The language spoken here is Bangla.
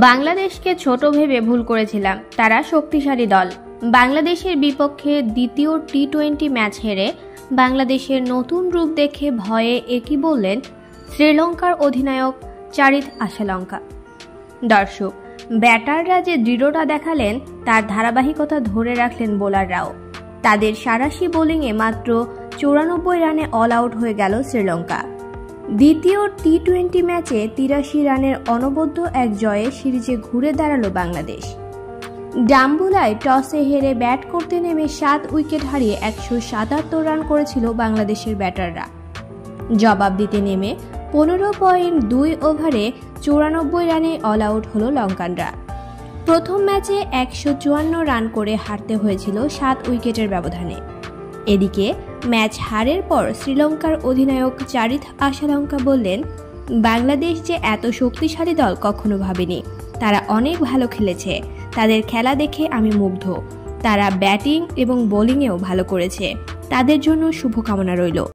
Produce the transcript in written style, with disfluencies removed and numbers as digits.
বাংলাদেশকে ছোট ভেবে ভুল করেছিলাম। তারা শক্তিশালী দল। বাংলাদেশের বিপক্ষে দ্বিতীয় টি-20 ম্যাচ হেরে বাংলাদেশের নতুন রূপ দেখে ভয়ে একই বললেন শ্রীলঙ্কার অধিনায়ক চারিথ আশালঙ্কা। দর্শক, ব্যাটাররা যে দৃঢ়তা দেখালেন তার ধারাবাহিকতা ধরে রাখলেন বোলাররাও। তাদের সাঁড়াশি বোলিংয়ে মাত্র 94 রানে অল আউট হয়ে গেল শ্রীলঙ্কা। দ্বিতীয় টি-20 ম্যাচে 83 রানের অনবদ্য এক জয়ে সিরিজে ঘুরে দাঁড়ালো বাংলাদেশ। ডাম্বুলায় টসে হেরে ব্যাট করতে নেমে 7 উইকেট হারিয়ে 177 রান করেছিল বাংলাদেশের ব্যাটাররা। জবাব দিতে নেমে 15.2 ওভারে 94 রানে অল আউট হলো লঙ্কানরা। প্রথম ম্যাচে 154 রান করে হারতে হয়েছিল 7 উইকেটের ব্যবধানে। এদিকে ম্যাচ হারের পর শ্রীলঙ্কার অধিনায়ক চারিথ আশালঙ্কা বললেন, বাংলাদেশ যে এত শক্তিশালী দল কখনো ভাবিনি। তারা অনেক ভালো খেলেছে। তাদের খেলা দেখে আমি মুগ্ধ। তারা ব্যাটিং এবং বোলিংয়েও ভালো করেছে। তাদের জন্য শুভকামনা রইল।